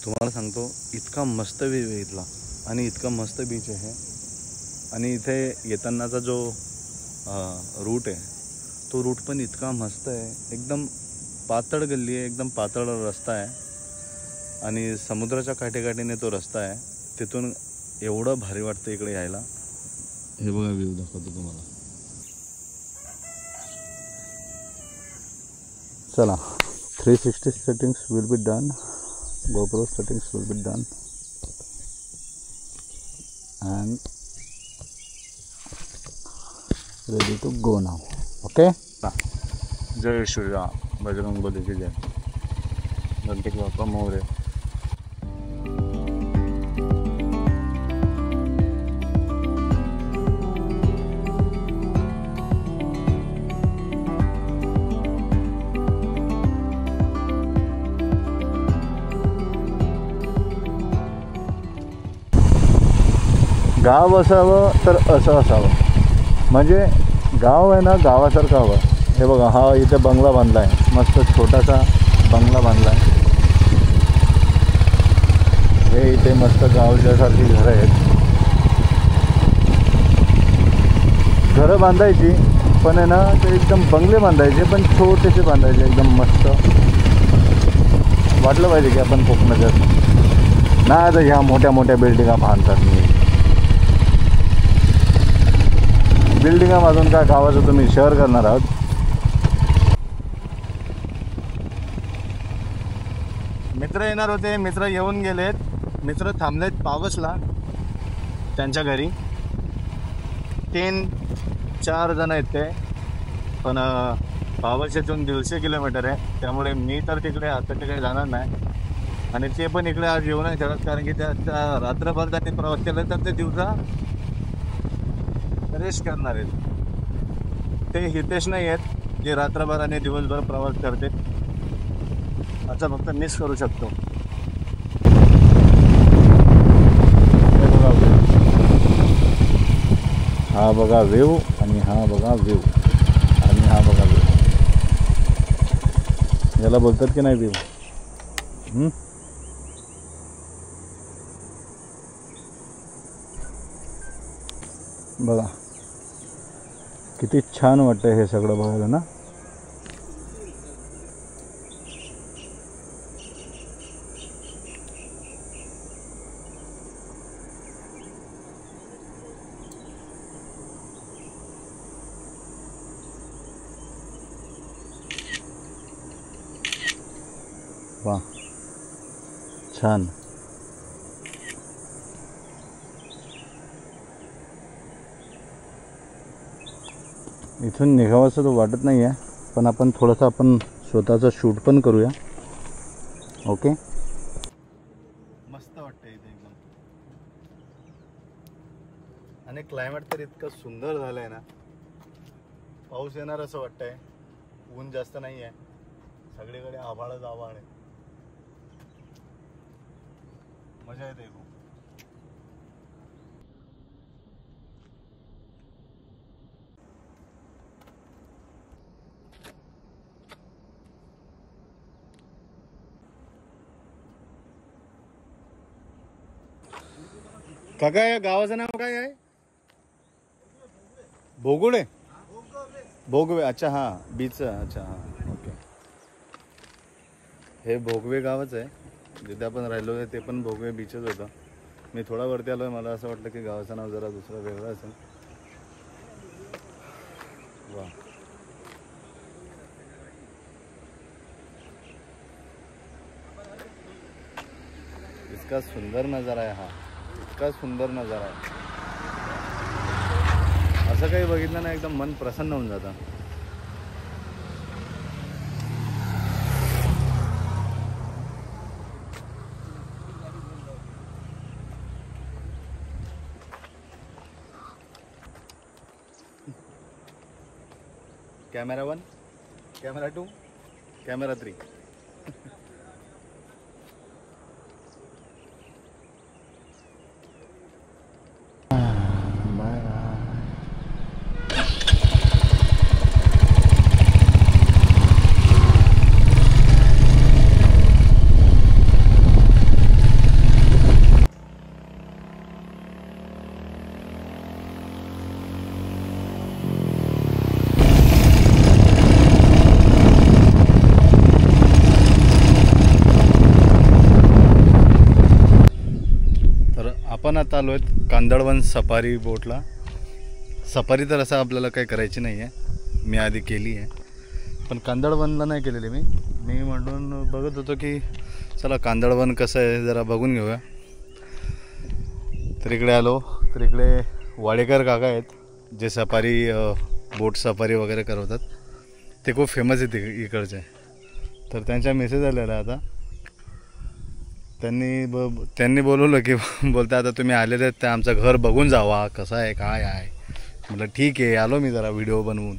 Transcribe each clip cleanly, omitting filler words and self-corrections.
तुम्हाला सांगतो इतका मस्त व्ह्यू आहे इथला आणि इतका मस्त बीच आहे. आणि इथे येतानाचा जो रूट आहे तो रूट पण इतका मस्त आहे. एकदम पातळ गल्ली आहे, एकदम पातळ रस्ता आहे आणि समुद्राच्या काठेकाठीने तो रस्ता आहे. तिथून एवढं भारी वाटतं इकडे यायला. हे बघा व्ह्यू दाखवतो तुम्हाला. चला 360 settings will be done. GoPro settings will be done and ready to go now. Okay. जय श्रीराम, बजरंग बली की जय, गणपती बाप्पा मोरया. गाव असावं तर असं असावं, म्हणजे गाव आहे ना गावासारखं हवं. हे बघा, हा इथे बंगला बांधला आहे, मस्त छोटासा बंगला बांधला आहे. हे इथे मस्त गावच्यासारखी घरं आहेत. घरं बांधायची पण आहे ना ते एकदम बंगले बांधायचे, पण छोटेसे बांधायचे, एकदम मस्त वाटलं पाहिजे की आपण कोकणात असतो. नाही तर ह्या मोठ्या मोठ्या बिल्डिंगा बांधतात. मी बिल्डिंगामधून काय गावाचं तुम्ही शहर करणार आहात. मित्र येणार होते, मित्र येऊन गेलेत. मित्र थांबलेत पावसला त्यांच्या घरी. 3-4 जण आहेत ते, पण पावस इथून 150 किलोमीटर आहे. त्यामुळे मी तर तिकडे आता तिकडे जाणार नाही आणि ते पण इकडे आज येऊ नाही शकत, कारण की त्या रात्रभर त्यांनी प्रवास केला तर ते दिवसा रेस्ट करणार आहेत. ते हितेश नाही आहेत जे रात्रभर आणि दिवसभर प्रवास करते. आता फक्त मिस करू शकतो. हा बघा व्ह्यू आणि हा बघा व्ह्यू आणि हा बघा व्ह्यू. याला बोलतात की नाही व्ह्यू. बघा किती छान वाटतं हे सगळं बघायला ना. वा छान. इथून निघावंसं तर वाटत नाही आहे, पण आपण थोडंसं आपण स्वतःचं शूट पण करूया. ओके. मस्त वाटतं इथे एकदम. आणि क्लायमेट तर इतकं सुंदर झालं आहे ना, पाऊस येणार असं वाटतंय. ऊन जास्त नाही आहे, सगळीकडे आभाळच आभाळ आहे. मजा येते खूप. काका या गावाचं नाव काय आहे? भोगुळे. भोगवे. अच्छा हां बीच. अच्छा हां ओके. हे भोगवे गावच आहे. जिथे आपण राहिलो आहे ते पण भोगवे बीचच होतं. मी थोडा वरती आलो आहे, मला असं वाटलं की गावाचं नाव जरा दुसरं वेगळं असेल. वा इतका सुंदर नजारा आहे हा, इतका सुंदर नजारा आहे. असं काही बघितलं ना एकदम मन प्रसन्न होऊन जातं. Camera 1, camera 2, camera 3. आपण आता आलो आहेत कांदळवन सफारी बोटला. सफारी तर असं आपल्याला काही करायची नाही आहे, मी आधी केली आहे, पण कांदळवनला नाही केलेली मी म्हणून बघत होतो की चला कांदळवन कसं आहे जरा बघून घेऊया. तर इकडे आलो तर इकडे वाडेकर काका आहेत जे सफारी बोट सफारी वगैरे करवतात. ते खूप फेमस आहेत इकडचे. तर त्यांचा मेसेज आलेला आता, त्यांनी बोलवलं की बोलता आता तुम्ही आलेले आहेत तर आमचं घर बघून जावा कसं आहे काय आहे. म्हटलं ठीक आहे, आलो मी जरा व्हिडिओ बनवून.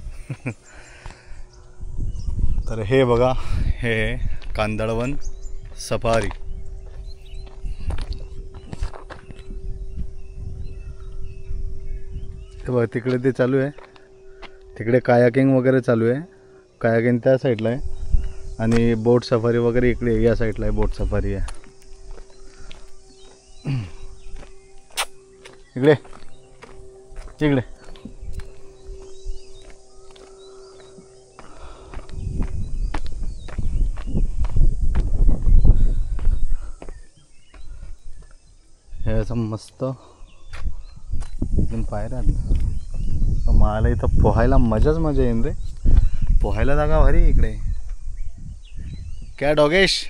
तर हे बघा, हे कांदळवन सफारी. हे बघा तिकडे ते चालू आहे, तिकडे कायाकिंग वगैरे चालू आहे. कायाकिंग त्या साईडला आहे आणि बोट सफारी वगैरे इकडे या साईडला आहे. बोट सफारी आहे इकडे इकडे. हे असं मस्त एकदम पायऱ्या. मला इथं पोहायला मजाच मजा येईन रे. पोहायला जागा भारी इकडे. क्या डॉगेश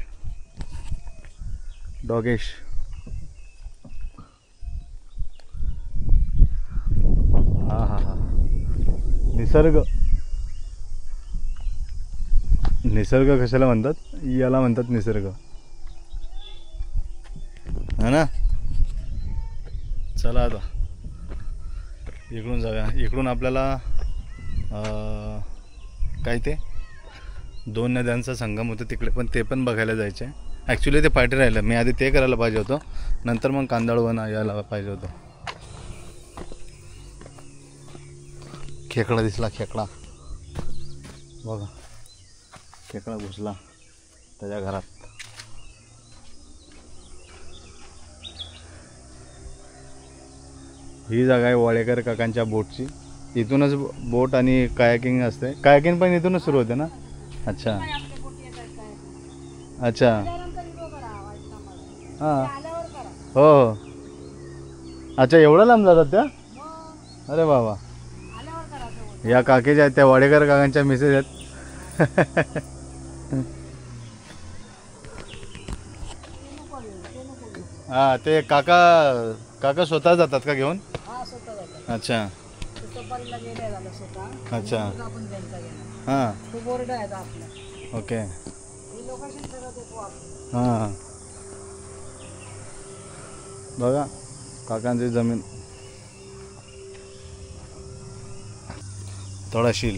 हा निसर्ग कशाला म्हणतात, याला म्हणतात निसर्ग, है ना. चला आता इकडून जाऊया. इकडून आपल्याला काय ते 2 नद्यांचा संगम होतं तिकडे, पण ते पण बघायला जायचं आहे. ॲक्च्युली ते पाठी राहिलं, मी आधी ते करायला पाहिजे होतं, नंतर मग कांदळवन यायला पाहिजे होतं. खेकडा दिसला, खेकडा बघा, खेकडा घुसला त्याच्या घरात. ही जागा आहे वाडेकर काकांच्या बोटची. इथूनच बोट आणि कायाकिंग असते. कायाकिंग पण इथूनच सुरू होते ना. अच्छा अच्छा हां हो. अच्छा एवढं लांब जातात त्या. अरे बाबा, या काकीच्या आहेत त्या वाडेकर काकांच्या मिसेस आहेत. हां ते काका स्वतः जातात का घेऊन. अच्छा अच्छा हां ओके हां. बघा काकांची जमीन. तळाशील.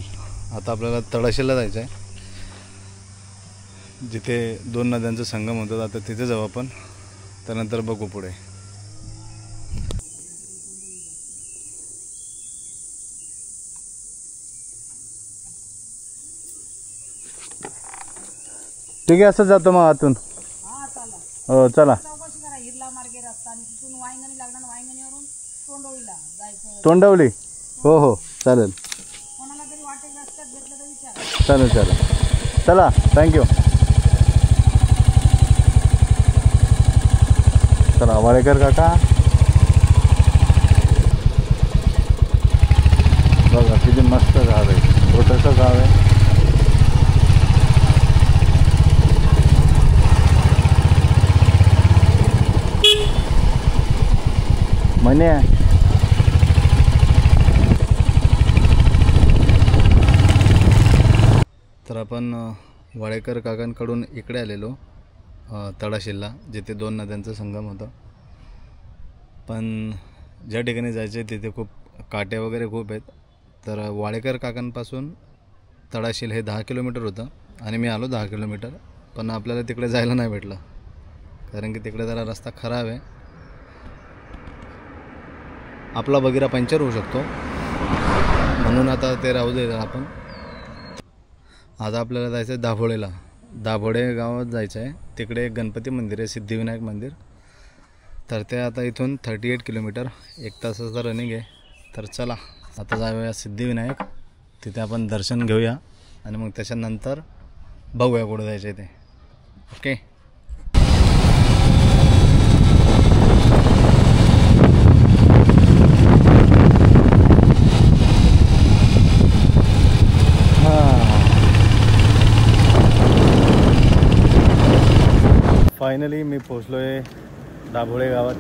आता आपल्याला तळाशीलला जायचं आहे, जिथे 2 नद्यांचा संगम होतात. आता तिथे जाऊ आपण, त्यानंतर बघू पुढे. ठीक आहे, असं जातो मग आतून. हो चला. तोंडवली हो हो चालेल चालेल चालेल. चला थँक्यू. चला वाडेकर काका बघा किती मस्त गाव आहे, छोटंसं गाव आहे. म्हणे तर आपण वाडेकर काकांकडून इकडे आलेलो तळाशीलला, जिथे 2 नद्यांचा संगम होता. पण ज्या ठिकाणी जायचं आहे तिथे खूप काटे वगैरे खूप आहेत. तर वाडेकर काकांपासून तळाशील हे 10 किलोमीटर होतं आणि मी आलो 10 किलोमीटर. पण आपल्याला तिकडे जायला नाही भेटलं, कारण की तिकडे जरा रस्ता खराब आहे. आपला बगिरा पंक्चर होऊ शकतो, म्हणून आता ते राहू दे. आपण आता आपल्याला जायचं आहे दाभोळेला. दाभोळे गावात जायचं आहे. तिकडे एक गणपती मंदिर आहे, सिद्धिविनायक मंदिर. तर ते आता इथून 38 किलोमीटर, 1 तासाचं रनिंग आहे. तर चला आता जाऊया सिद्धिविनायक, तिथे आपण दर्शन घेऊया आणि मग त्याच्यानंतर बघूया कुठं जायचं आहे ते. ओके. पोचलो आहे दाभोळे गावात,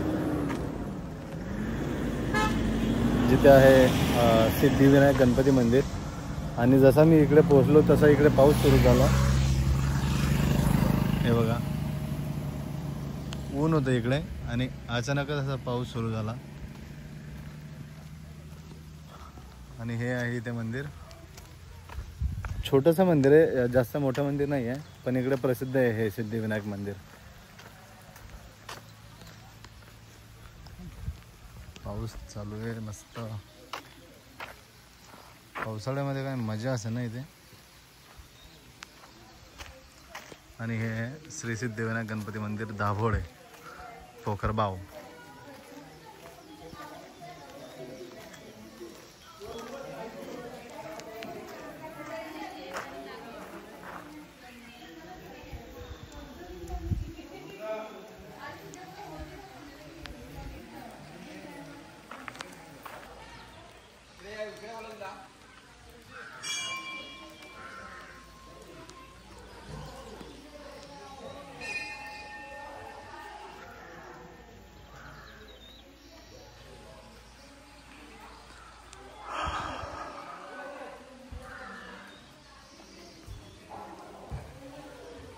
जिथे आहे सिद्धिविनायक गणपती मंदिर. आणि जसा मी इकडे पोचलो तसा इकडे पाऊस सुरू झाला. हे बघा, ऊन होतं इकडे आणि अचानकच असा पाऊस सुरू झाला. आणि हे आहे इथे मंदिर, छोटंसं मंदिर आहे, जास्त मोठं मंदिर नाही आहे, पण इकडे प्रसिद्ध आहे हे सिद्धिविनायक मंदिर. पाऊस चालू आहे मस्त. पावसाळ्यामध्ये काय मजा असेल ना इथे. आणि हे आहे श्री सिद्धिविनायक गणपती मंदिर, दाभोळे, पोखरबाव.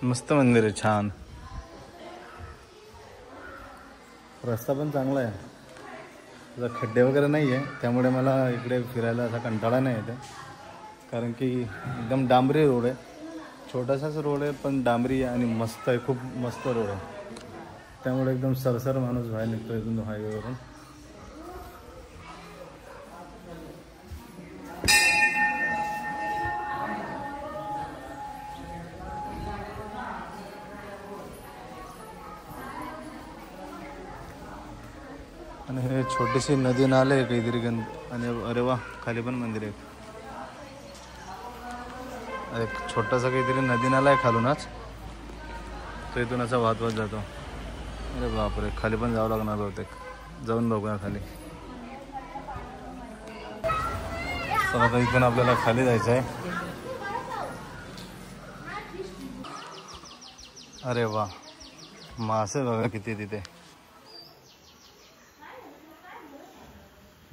मस्त मंदिर आहे, छान. रस्ता पण चांगला आहे, खड्डे वगैरे नाही आहे, त्यामुळे मला इकडे फिरायला असा कंटाळा नाही येते. कारण की एकदम डांबरी रोड आहे, छोटासाच रोड आहे पण डांबरी आणि मस्त आहे, खूप मस्त रोड आहे. त्यामुळे एकदम सरसर माणूस बाहेर निघतो इथून हायवेवरून. आणि हे छोटीशी नदी नाले आहे काहीतरी आणि अरे वा, खाली पण मंदिर आहे. एक छोटासा काहीतरी नदी नाला आहे खालूनच, तो इथून असा वाहत वाहत जातो. अरे बापरे, खाली पण जावं लागणार बहुतेक. जाऊन बघूया खाली. तर आता इथून आपल्याला खाली जायचं आहे. अरे वा, मासे बघा किती तिथे.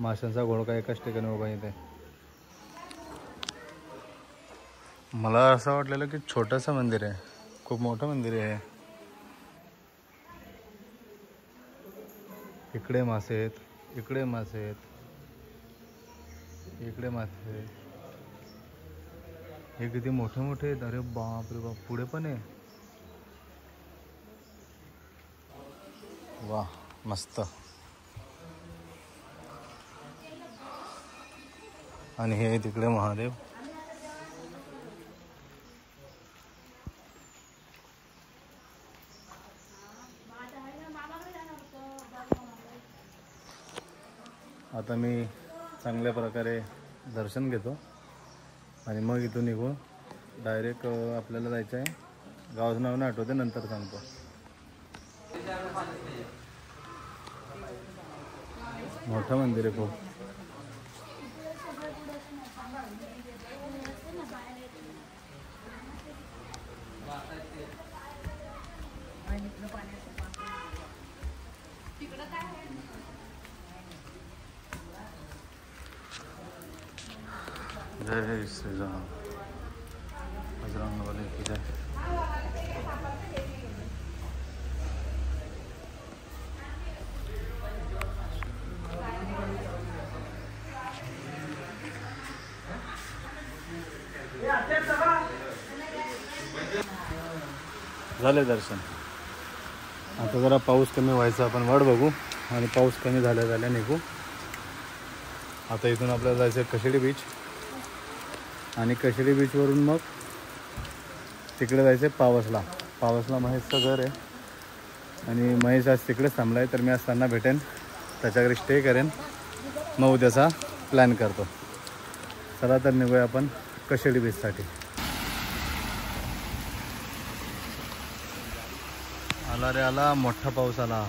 माशांचा घोळका एकाच ठिकाणी उभा इथे. मला असं वाटलेलं की छोटंसं मंदिर आहे, खूप मोठं मंदिर आहे. इकडे मासे आहेत, इकडे मासे आहेत, इकडे मासे आहेत. हे किती मोठे मोठे आहेत. अरे बाप रे बाप, पुढे पण आहे. वा, मस्त. आणि हे तिकडे महादेव. आता मी चांगल्या प्रकारे दर्शन घेतो आणि मग इथून निघू. डायरेक्ट आपल्याला जायचं आहे, गावाचं नाव नाही आठवते, नंतर सांगतो. मोठं मंदिर आहे खूप. जय श्रीराम, बजरंगबली की जय. झाले दर्शन. आता जरा पाऊस कमी व्हायचा, आपण वाट बघू. आणि पाऊस कमी झाल्या निघू. आता इथून आपल्याला जायचं आहे कशेडी बीच. आणि कशेडी बीचवरून मग तिकडे जायचं आहे पावसला. पावसला महेशचं घर आहे आणि महेश आज तिकडेच थांबला आहे. तर मी आज त्यांना भेटेन, त्याच्या घरी स्टे करेन, मग उद्याचा प्लॅन करतो. चला तर निघूया आपण कशेडी बीचसाठी. आला रे आला, मोठा पाऊस आला.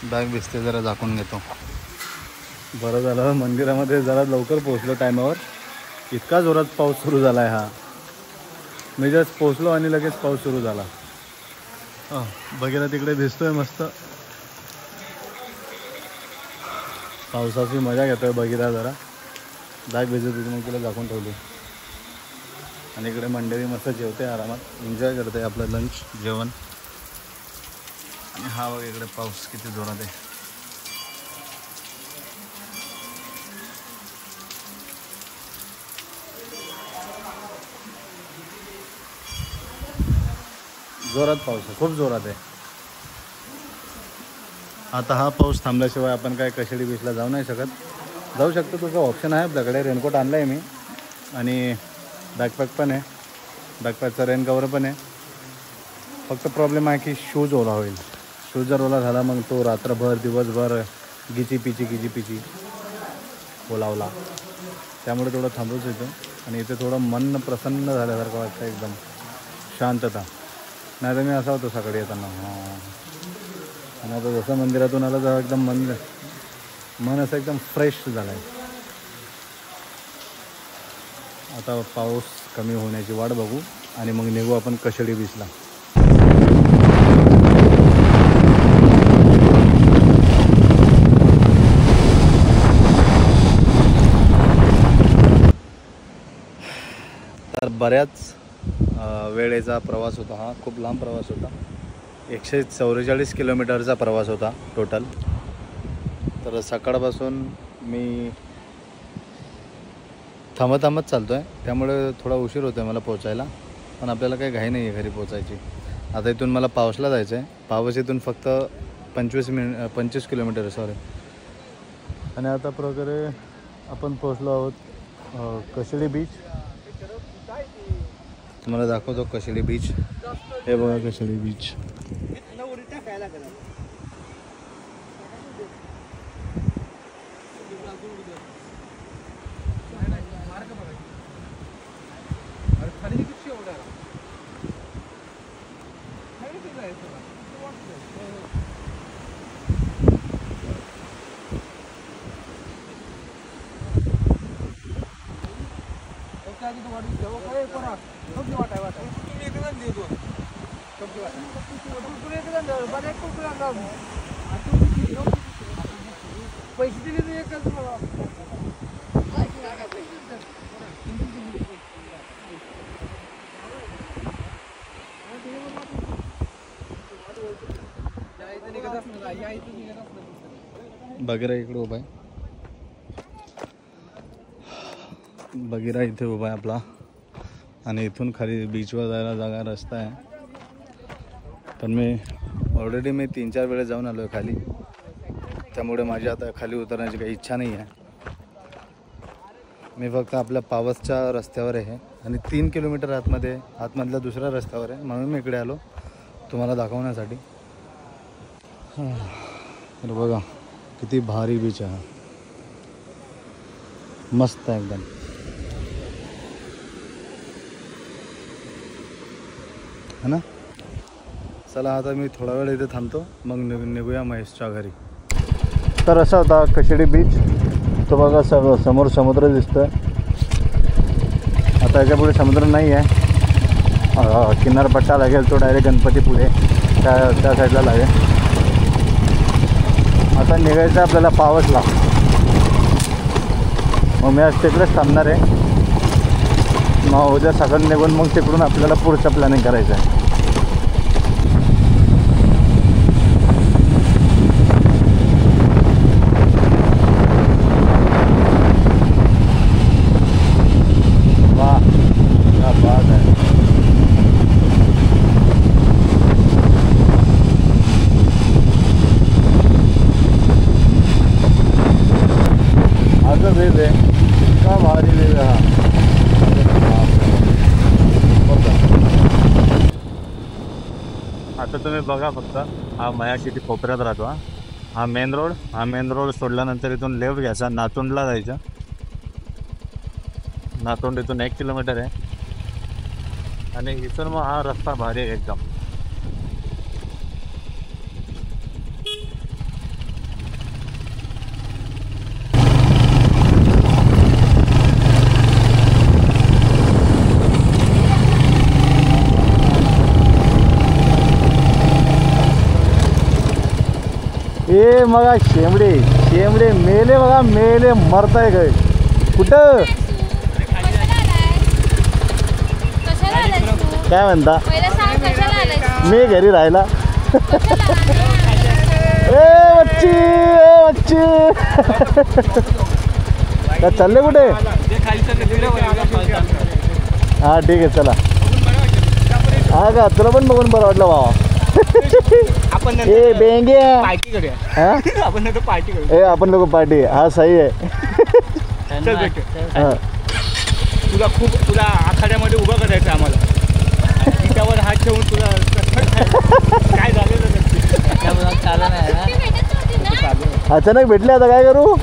बॅग भिजते, जरा झाकून घेतो. बरं झालं मंदिरामध्ये जरा लवकर पोहोचलो टायमावर. इतका जोरात पाऊस सुरू झाला आहे हा. मी जस्ट पोहोचलो आणि लगेच पाऊस सुरू झाला. बघायला तिकडे भिजतोय मस्त. पावसाची मजा घेतोय बघितला जरा. बॅग भिजत होती मग तिला झाकून ठेवली. आणि इकडे मंडळी मस्त जेवते आरामात, एन्जॉय करते आपलं लंच जेवण. आणि हा बघ इकडे पाऊस किती जोरात आहे. जोरात पाऊस आहे, खूप जोरात आहे. आता हा पाऊस थांबल्याशिवाय आपण काय कशेडी बीचला जाऊ नाही शकत. जाऊ शकतो तुझं ऑप्शन आहे आपल्याकडे. रेनकोट आणला आहे मी आणि बॅकपॅक पण आहे. बॅकपॅकचा रेन कवर पण आहे. फक्त प्रॉब्लेम आहे की शूज ओला होईल. शूज जर ओला झाला मग तो रात्रभर दिवसभर गिची पिची ओलावला. त्यामुळे थोडं थांबूच येतो. आणि इथे थोडं मन प्रसन्न झाल्यासारखं वाटतं, एकदम शांतता. नाही तर मी असा होतो सकाळी येताना. आणि आता जसं मंदिरातून आलं तर एकदम मन असं एकदम फ्रेश झालं आहे. आता पाऊस कमी होण्याची वाट बघू आणि मग निघू आपण कशेडी बीचला. तर बऱ्याच वेळेचा प्रवास होता हा. खूप लांब प्रवास होता. 144 किलोमीटरचा प्रवास होता टोटल. तर सकाळपासून मी थांबत चालतो आहे, त्यामुळे थोडा उशीर होतो आहे मला पोचायला. पण आपल्याला काही घाई नाही आहे घरी पोचायची. आता इथून मला पावसला जायचं आहे. पावस इथून फक्त 25 किलोमीटर सॉरी. आणि आता प्रकारे आपण पोचलो आहोत कशेडी बीच. तुम्हाला दाखवतो कशेडी बीच. हे बघा कशेडी बीच. पैसे दिले एकच बघिरा इकडे उभा आहे. बघिरा इथे उभा आहे आपला. आणि इथून खाली बीचवर जायला जागा रस्ता आहे. पण मी ऑलरेडी 3-4 वेळेस जाऊन आलो आहे खाली. त्यामुळे माझी आता खाली उतरण्याची काही इच्छा नाही आहे. मी फक्त आपल्या पावसच्या रस्त्यावर आहे आणि 3 किलोमीटर आतमधल्या दुसऱ्या रस्त्यावर आहे. म्हणून मी इकडे आलो तुम्हाला दाखवण्यासाठी. तर बघा किती भारी बीच आहे. मस्त आहे एकदम. है ना. चला आता मी थोडा वेळ इथे थांबतो, मग निघूया महेशच्या घरी. तर असा होता कशेडी बीच. तो बघा समोर समुद्र दिसतोय. आता याच्यापुढे समुद्र नाही आहे. किनारपट्टा लागेल तो डायरेक्ट गणपती पुढे त्या साईडला लागेल. आता निघायचं आपल्याला पावसला. मग मी आज तिकडेच थांबणार आहे. मग उद्या सकाळी निघून मग तिकडून आपल्याला पुढचं प्लॅनिंग करायचं आहे. वाह क्या बात है. आजं वेव आहे. इतका भारी वेव आहे हा. आता तुम्ही बघा फक्त हा मया किती कोपऱ्यात राहतो. हा मेन रोड सोडल्यानंतर इथून लेफ्ट घ्यायचा, नातुंडला जायचं. नातुंड इथून 1 किलोमीटर आहे. आणि इथून मग हा रस्ता भारी आहे एकदम. हे बघा शेंबडे शेंबडे मेले बघा मेले मरताय काय कुठं काय म्हणता मी घरी राहिला ए बच्ची ए बच्ची का चालले कुठे हा ठीक आहे चला हा का तुला पण बघून बरं वाटलं भावा आपण ए बेंगे पार्टी करूया आपण नंतर पार्टी करूया ए आपण लोक पार्टी हा सही आहे चल भेटू तुला आखाड्यामध्ये उभं करायचं आम्हाला त्यावर हात ठेवून तुला काय झालेलं अचानक भेटले आता काय करू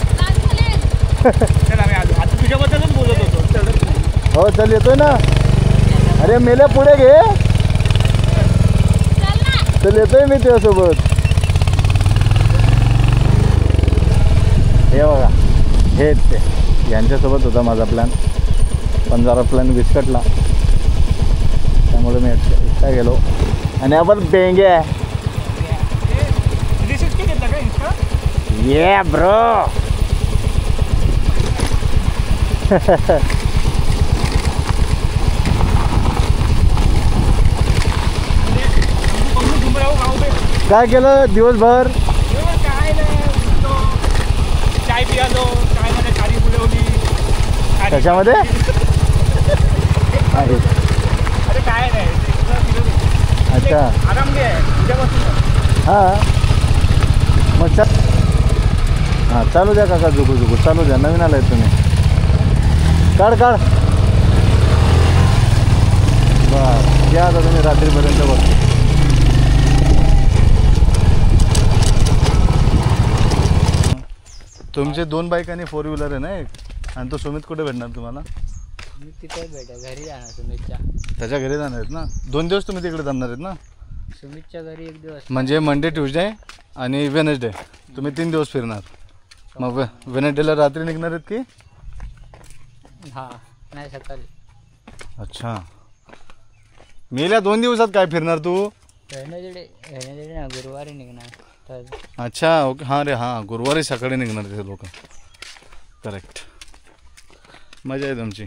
चल आम्ही आलो आता तुझ्याबद्दलच बोलत होतो हो चल येतोय ना अरे मेल्या पुढे घे चल येतोय मी तुझ्यासोबत हे बघा हे ते यांच्यासोबत होता माझा प्लॅन पण जरा प्लॅन विस्कटला त्यामुळे मी एकटा गेलो आणि आपण बेंगे आहे ये ब्रो काय केलं दिवसभर काय नाही चाय पियालो चाय मध्ये खारी बुलवली कशामध्ये अरे काय नाही अच्छा आराम घे तुझ्यापासून हां मग हां चालू द्या काका झुकू झुकू चालू द्या नवीन आलाय तुम्ही काढ काढ बरं या आता तुम्ही रात्रीपर्यंत बघ तुमचे 2 बाईक आणि 4 व्हीलर आहे ना एक आणि तो सुमित कुठे भेटणार तुम्हाला मी तिथेच भेटा घरी जाणार सुमितच्या त्याच्या घरी जाणार आहेत ना 2 दिवस तुम्ही तिकडे जाणार आहेत ना सुमितच्या घरी 1 दिवस म्हणजे मंडे ट्यूजडे आणि वेनसडे तुम्ही 3 दिवस फिरणार मग वेनसडेला रात्री निघणार आहेत की हां नाही सकाळी अच्छा मेल्या 2 दिवसात काय फिरणार तू वेनसडे ना गुरुवारी निघणार तर अच्छा ओके हां रे हां गुरुवारी सकाळी निघणार ते लोक करेक्ट मजा आहे तुमची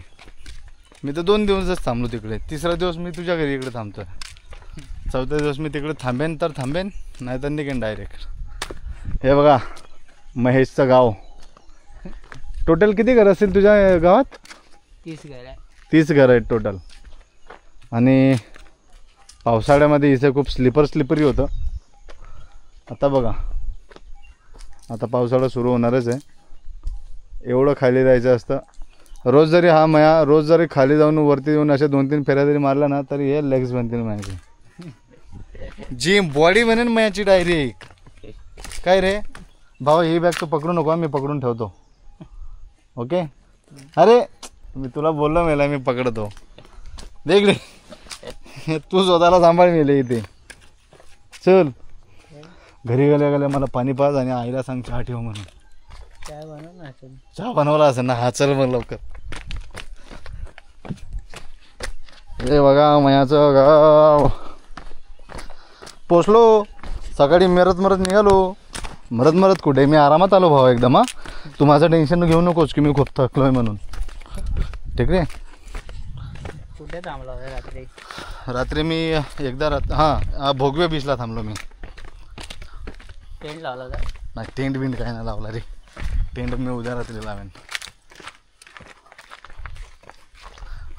मी तर 2 दिवसच थांबलो तिकडे 3रा दिवस मी तुझ्या घरी इकडे थांबतो 4था दिवस मी तिकडे थांबेन तर थांबेन नाही तर निघेन डायरेक्ट हे बघा महेशचं गाव टोटल किती घर असतील तुझ्या गावात 30 घर आहे 30 घर आहेत टोटल आणि पावसाळ्यामध्ये इथे खूप स्लिपरी होतं आता बघा आता पावसाळा सुरू होणारच आहे एवढं खाली जायचं असतं रोज जरी हा मया रोज जरी खाली जाऊन वरती येऊन अशा 2-3 फेऱ्या जरी मारला ना तरी हे लेग्स बनतील माझ्याची जी बॉडी बनेन मयाची डायरेक्ट काय रे भाऊ ही बॅग तू पकडू नको मी पकडून ठेवतो ओके अरे मी तुला बोललो मेला मी पकडतो देख रे तू स्वतःला सांभाळ मेले इथे चल घरी गेल्या मला पाणी पाज आणि आईला सांग चहा ठेव म्हणून काय बनवलं असेल चहा बनवला असेल ना हा चल मग लवकर हे बघा मयाचं गाव पोचलो सकाळी मरत निघालो मरत कुठे मी आरामात आलो भाऊ एकदम हा तू माझं टेन्शन घेऊ नकोस की मी खूप थकलोय म्हणून ठीक आहे कुठे थांबला होता रात्री मी एकदा हां भोगवे बीचला थांबलो मी टेंट लावला होता नाही टेंट बिंट काय नाही लावला रे टेंट मी उद्या रात्री लावेन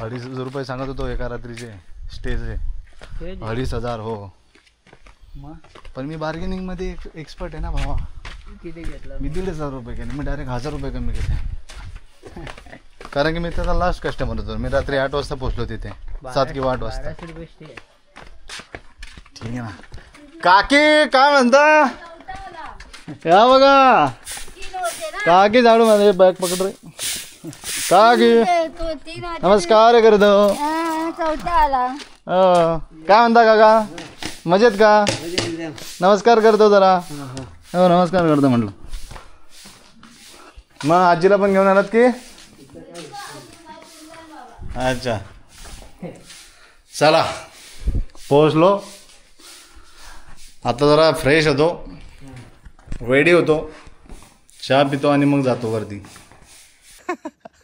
2,500 रुपये सांगत होतो एका रात्रीचे स्टेचे 2,500 हो मग पण मी बार्गेनिंगमध्ये एक्सपर्ट आहे ना भावा किती घेतलं मी 1,500 रुपये केले मी डायरेक्ट 1,000 रुपये कमी केले कारण की मी त्याचा लास्ट कस्टमर होतो मी रात्री 8 वाजता पोहोचलो तिथे 7 किंवा 8 वाजता ठीक आहे ना काकी काय म्हणता या बघा काकी झाडू माझे बॅग पकड रे काकी नमस्कार कर दो काय म्हणता काका मजेत का नमस्कार करतो जरा हो नमस्कार करतो म्हटलं मग आजीला पण घेऊन आलात की अच्छा चला पोहोचलो आता जरा फ्रेश होतो रेडी होतो, चहा पितो आणि मग जातो वरती.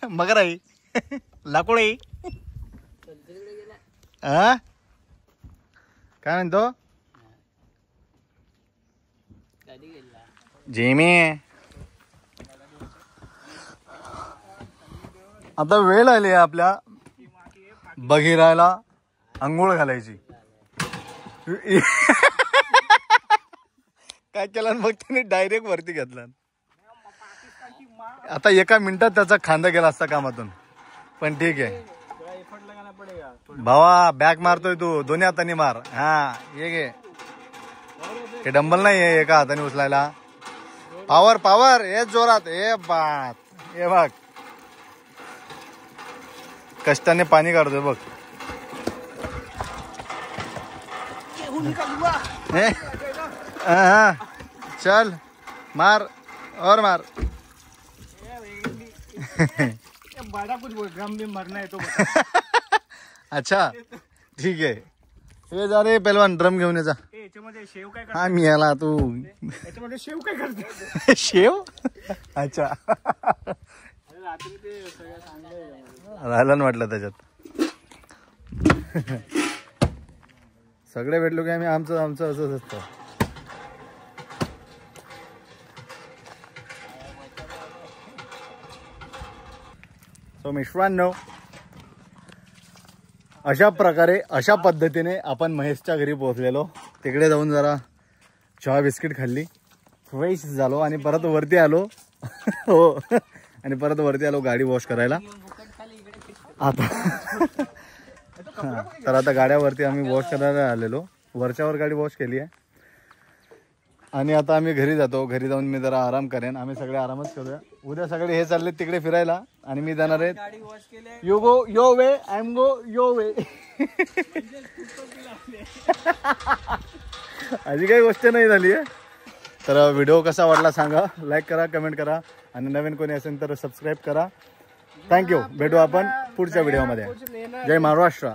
मगर आहे लाकूड आहे. काय म्हणतो जेमी? आता वेळ आली आहे आपल्या बघिरायला अंघोळ घालायची. काय केलं मग त्याने डायरेक्ट वरती घेतला. आता एका मिनिटात त्याचा खांदा गेला असता कामातून, पण ठीक आहे. भावा बॅक मारतोय तू, दोन्ही हाताने मार. हा ये गे, हे डंबल नाही आहे एका हाताने उचलायला. पावर पावर, हे जोरात. हे बात, हे बघ कष्टाने पाणी काढतोय बघ. चल मार और मार. बड़ा कुछ ड्रम में मरना है तो अच्छा ठीक आहे. हे जा रे पहलवान, ड्रम घेऊन ये जा. याच्यामध्ये शेव काय हा मी याला तू याच्यामध्ये शेव काय करते? शेव अच्छा रात्री ते सगळं चांगलं राहिला ना वाटलं त्याच्यात. सगळे भेटलो की आम्ही आमचं आमचं असंच असतं. सो मित्रांनो, अशा प्रकारे अशा पद्धतीने आपण महेशच्या घरी पोहोचलेलो. तिकडे जाऊन जरा चहा बिस्किट खाल्ली, फ्रेश झालो आणि परत वरती आलो. हो, आणि परत वरती आलो गाडी वॉश करायला. आता तर आता गाड्यावरती आम्ही वॉश करायला आलेलो. वरच्यावर गाडी वॉश केली आहे आणि आता आम्ही घरी जातो. घरी जाऊन मी जरा आराम करेन. आम्ही सगळे आरामच करूया. उद्या सगळे हे चालले तिकडे फिरायला आणि मी जाणार आहे. You go your way, I am go your way. अशी काही गोष्ट नाही झाली आहे. तर व्हिडिओ कसा वाटला सांगा, लाईक करा, कमेंट करा आणि नवीन कोणी असेल तर सबस्क्राईब करा. थँक्यू. भेटू आपण पुढच्या व्हिडिओमध्ये. जय महाराष्ट्र.